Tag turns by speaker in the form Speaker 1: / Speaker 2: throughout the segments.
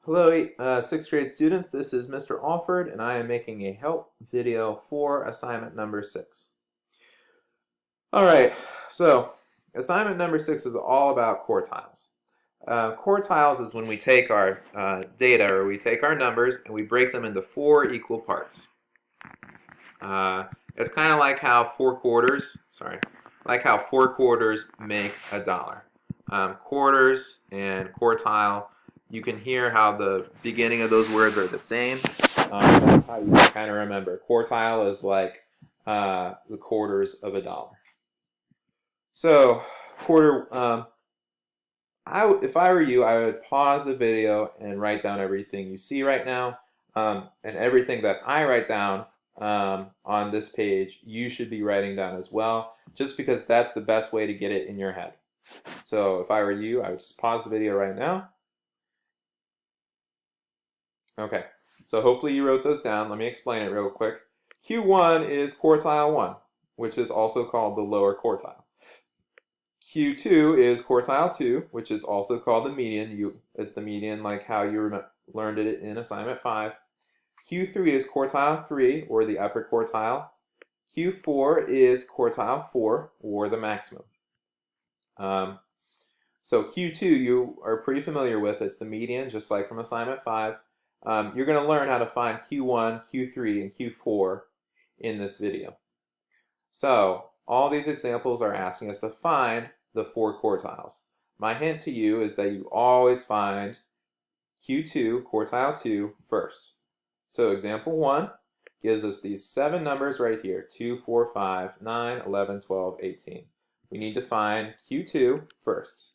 Speaker 1: Hello, 6th grade students. This is Mr. Alford, and I am making a help video for assignment number 6. All right, so assignment number 6 is all about quartiles. Quartiles is when we take our data, or we take our numbers, and we break them into 4 equal parts. It's kind of like how 4 quarters make a dollar. Quarters and quartile, you can hear how the beginning of those words are the same. That's how you kind of remember. Quartile is like the quarters of a dollar. So, if I were you, I would pause the video and write down everything you see right now, and everything that I write down on this page, you should be writing down as well, just because that's the best way to get it in your head. So if I were you, I would just pause the video right now. Okay, so hopefully you wrote those down. Let me explain it real quick. Q1 is quartile 1, which is also called the lower quartile. Q2 is quartile 2, which is also called the median. It's the median like how you learned it in assignment 5. Q3 is quartile 3, or the upper quartile. Q4 is quartile 4, or the maximum. So Q2 you are pretty familiar with. It's the median, just like from assignment 5. You're going to learn how to find Q1, Q3, and Q4 in this video. So all these examples are asking us to find the 4 quartiles. My hint to you is that you always find Q2, quartile 2, first. So example 1 gives us these 7 numbers right here, 2, 4, 5, 9, 11, 12, 18. We need to find Q2 first.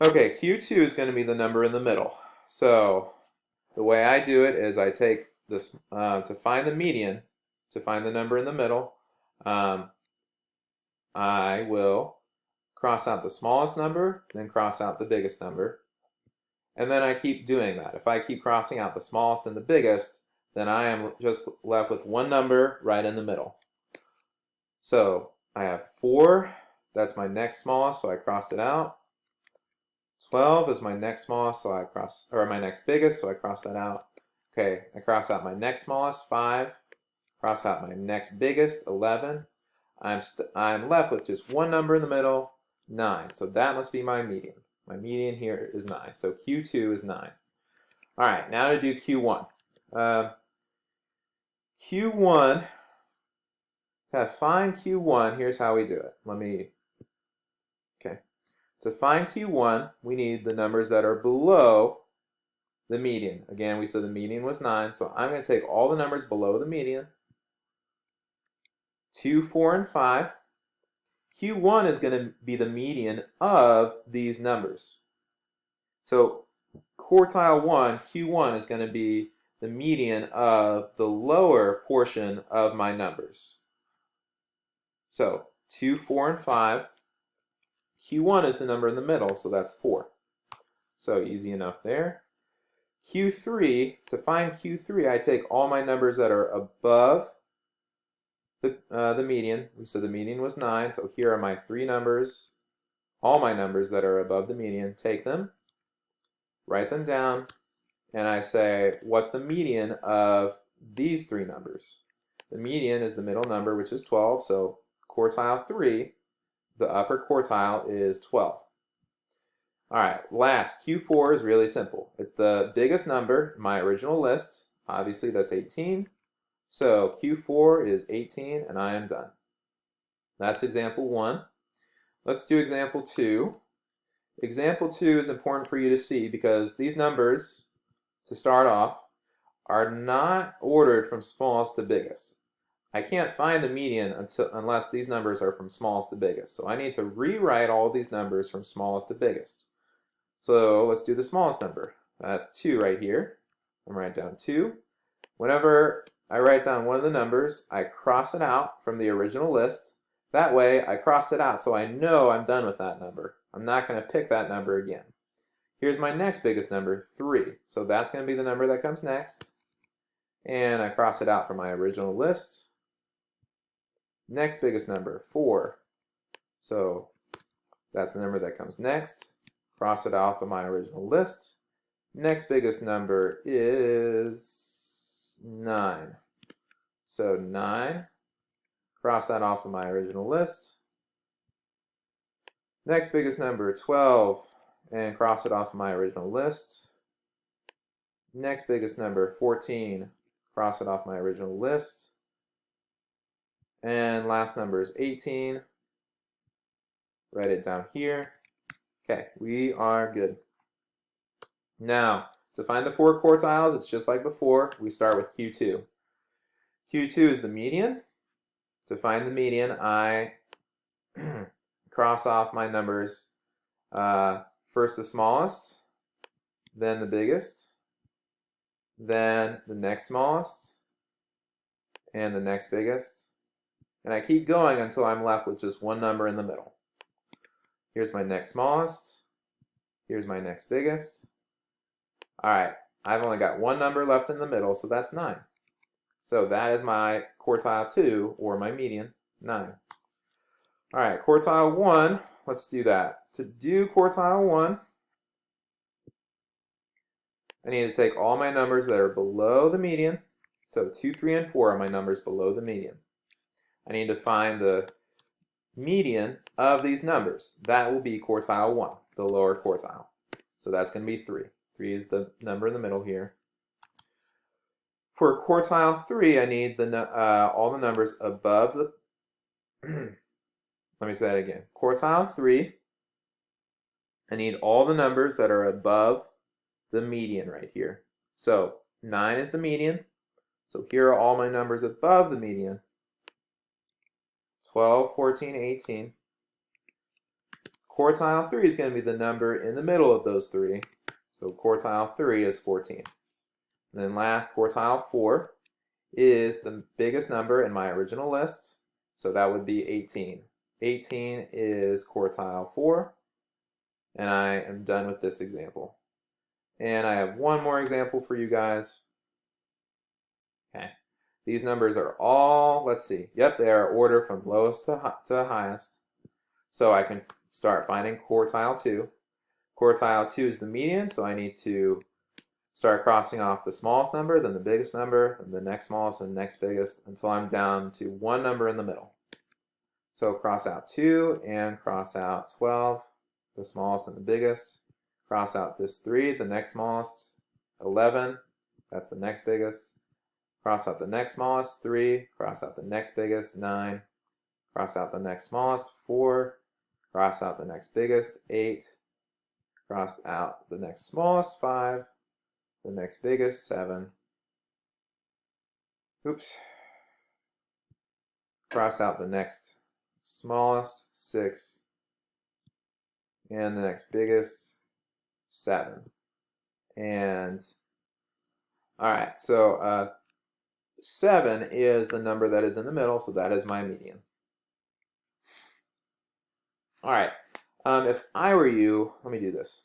Speaker 1: Okay, Q2 is going to be the number in the middle. So the way I do it is I take this, to find the median, to find the number in the middle, I will cross out the smallest number, then cross out the biggest number. And then I keep doing that. If I keep crossing out the smallest and the biggest, then I am just left with one number right in the middle. So I have 4, that's my next smallest, so I crossed it out. 12 is my next smallest, so my next biggest, so I cross that out. Okay, I cross out my next smallest, 5. Cross out my next biggest, 11. I'm left with just one number in the middle, 9. So that must be my median. My median here is 9. So Q2 is 9. All right, now to do Q1. Q1, to find Q1, here's how we do it. To find Q1, we need the numbers that are below the median. Again, we said the median was 9, so I'm going to take all the numbers below the median. 2, 4, and 5. Q1 is going to be the median of these numbers. So quartile 1, Q1 is going to be the median of the lower portion of my numbers. So 2, 4, and 5. Q1 is the number in the middle, so that's 4. So easy enough there. Q3, to find Q3, I take all my numbers that are above the median. We said the median was 9, so here are my 3 numbers, all my numbers that are above the median. Take them, write them down, and I say, what's the median of these 3 numbers? The median is the middle number, which is 12, so quartile 3, the upper quartile is 12. All right, last, Q4 is really simple. It's the biggest number in my original list. Obviously, that's 18. So Q4 is 18, and I am done. That's example 1. Let's do example 2. Example 2 is important for you to see because these numbers, to start off, are not ordered from smallest to biggest. I can't find the median unless these numbers are from smallest to biggest. So I need to rewrite all these numbers from smallest to biggest. So let's do the smallest number. That's 2 right here. I'm write down 2. Whenever I write down one of the numbers, I cross it out from the original list. That way I cross it out so I know I'm done with that number. I'm not going to pick that number again. Here's my next biggest number, 3. So that's going to be the number that comes next. And I cross it out from my original list. Next biggest number, 4. So that's the number that comes next. Cross it off of my original list. Next biggest number is 9. So 9, cross that off of my original list. Next biggest number, 12, and cross it off of my original list. Next biggest number, 14, cross it off my original list. And last number is 18. Write it down here. Okay, we are good. Now, to find the 4 quartiles, it's just like before. We start with Q2. Q2 is the median. To find the median, I cross off my numbers. First the smallest, then the biggest, then the next smallest, and the next biggest. And I keep going until I'm left with just one number in the middle. Here's my next smallest. Here's my next biggest. All right, I've only got one number left in the middle, so that's 9. So that is my quartile 2, or my median, 9. All right, quartile 1, let's do that. To do quartile 1, I need to take all my numbers that are below the median. So 2, 3, and 4 are my numbers below the median. I need to find the median of these numbers. That will be quartile 1, the lower quartile. So that's going to be 3. 3 is the number in the middle here. For quartile 3, I need all the numbers above the... Let me say that again. Quartile 3, I need all the numbers that are above the median right here. So 9 is the median. So here are all my numbers above the median. 12, 14, 18. Quartile 3 is going to be the number in the middle of those 3. So quartile 3 is 14. And then last, quartile 4 is the biggest number in my original list. So that would be 18. 18 is quartile 4. And I am done with this example. And I have one more example for you guys. Okay. These numbers are all, let's see, yep, they are ordered from lowest to highest. So I can start finding quartile 2. Quartile 2 is the median, so I need to start crossing off the smallest number, then the biggest number, then the next smallest, and the next biggest, until I'm down to one number in the middle. So cross out 2 and cross out 12, the smallest and the biggest. Cross out this 3, the next smallest. 11, that's the next biggest. Cross out the next smallest, 3. Cross out the next biggest, 9. Cross out the next smallest, 4. Cross out the next biggest, 8. Cross out the next smallest, 5. The next biggest, 7. Oops. Cross out the next smallest, 6. And the next biggest, 7. And, all right, so 7 is the number that is in the middle, so that is my median. All right, if I were you, let me do this.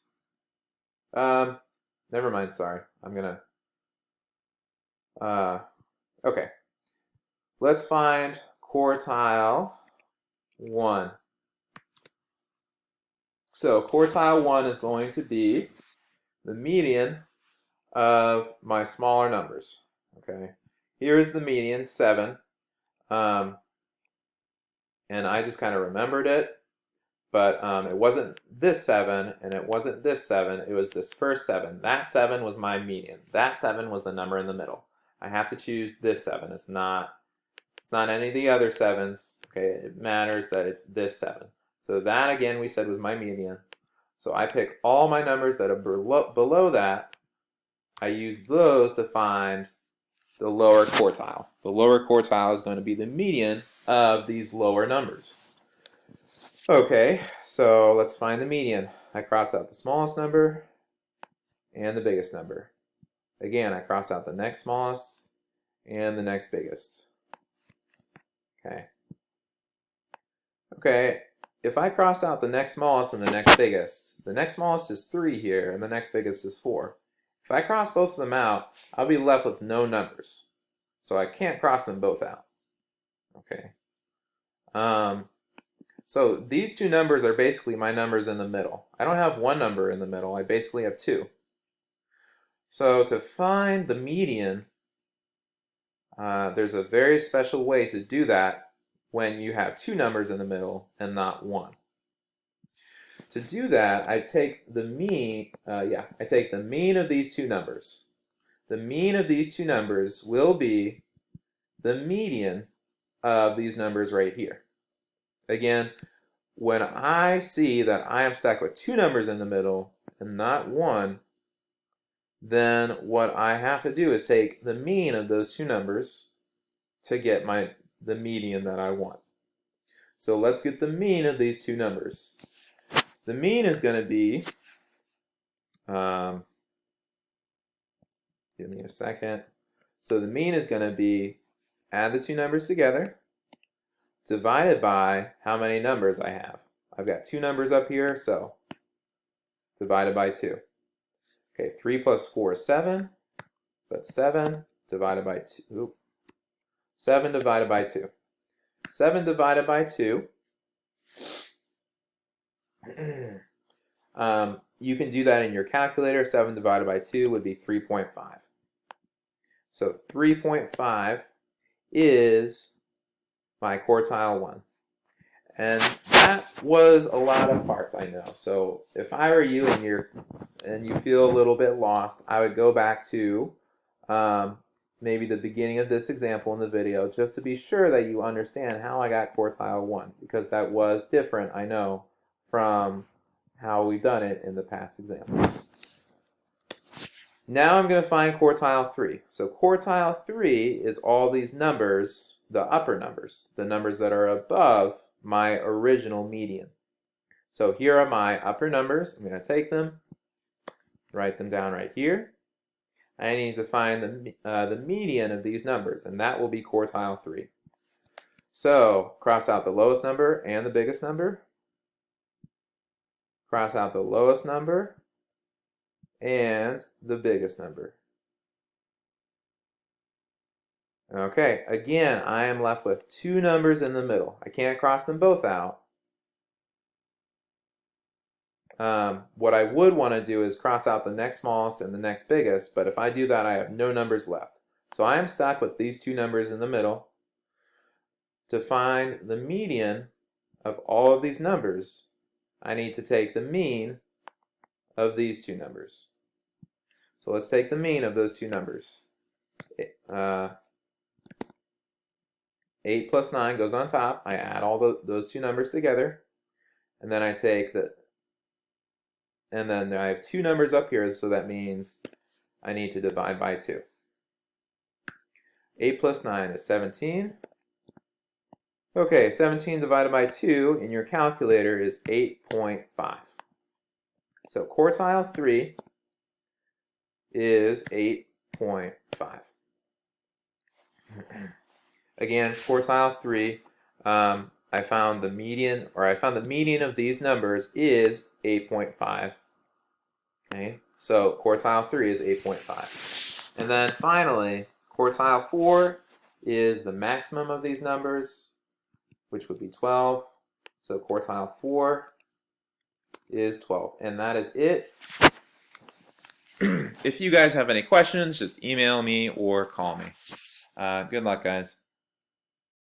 Speaker 1: Never mind, sorry. I'm gonna, okay. Let's find quartile 1. So quartile 1 is going to be the median of my smaller numbers, okay? Here's the median, 7. And I just kind of remembered it. But it wasn't this 7, and it wasn't this 7. It was this first 7. That 7 was my median. That 7 was the number in the middle. I have to choose this 7. It's not any of the other 7s. Okay, it matters that it's this 7. So that, again, we said was my median. So I pick all my numbers that are below that. I use those to find the lower quartile. The lower quartile is going to be the median of these lower numbers. Okay, so let's find the median. I cross out the smallest number and the biggest number. Again, I cross out the next smallest and the next biggest. Okay. Okay, if I cross out the next smallest and the next smallest is 3 here and the next biggest is 4. If I cross both of them out, I'll be left with no numbers. So I can't cross them both out. Okay. So these two numbers are basically my numbers in the middle. I don't have one number in the middle, I basically have 2. So to find the median, there's a very special way to do that when you have two numbers in the middle and not one. To do that, I take the mean. I take the mean of these two numbers. The mean of these two numbers will be the median of these numbers right here. Again, when I see that I am stuck with two numbers in the middle and not one, then what I have to do is take the mean of those two numbers to get the median that I want. So let's get the mean of these two numbers. The mean is going to be, give me a second. So the mean is going to be, add the two numbers together, divided by how many numbers I have. I've got two numbers up here, so divided by 2. Okay, 3 plus 4 is 7. So that's 7 divided by 2. 7 divided by 2. 7 divided by 2. You can do that in your calculator. 7 divided by 2 would be 3.5. So 3.5 is my quartile 1. And that was a lot of parts, I know. So if I were you and you feel a little bit lost, I would go back to maybe the beginning of this example in the video just to be sure that you understand how I got quartile 1, because that was different, I know, from how we've done it in the past examples. Now I'm going to find quartile 3. So quartile 3 is all these numbers, the upper numbers, the numbers that are above my original median. So here are my upper numbers. I'm going to take them, write them down right here. I need to find the median of these numbers, and that will be quartile 3. So cross out the lowest number and the biggest number. Cross out the lowest number and the biggest number. Okay, again, I am left with two numbers in the middle. I can't cross them both out. What I would want to do is cross out the next smallest and the next biggest, but if I do that, I have no numbers left. So I am stuck with these two numbers in the middle. To find the median of all of these numbers, I need to take the mean of these two numbers. So let's take the mean of those two numbers. 8 plus 9 goes on top. I add all those two numbers together, and then I take and then I have two numbers up here, so that means I need to divide by 2. 8 plus 9 is 17. Okay, 17 divided by 2 in your calculator is 8.5. So quartile 3 is 8.5. Again, quartile 3, I found the median of these numbers is 8.5. Okay, so quartile 3 is 8.5. And then finally, quartile 4 is the maximum of these numbers, which would be 12. So quartile 4 is 12. And that is it. If you guys have any questions, just email me or call me. Good luck, guys.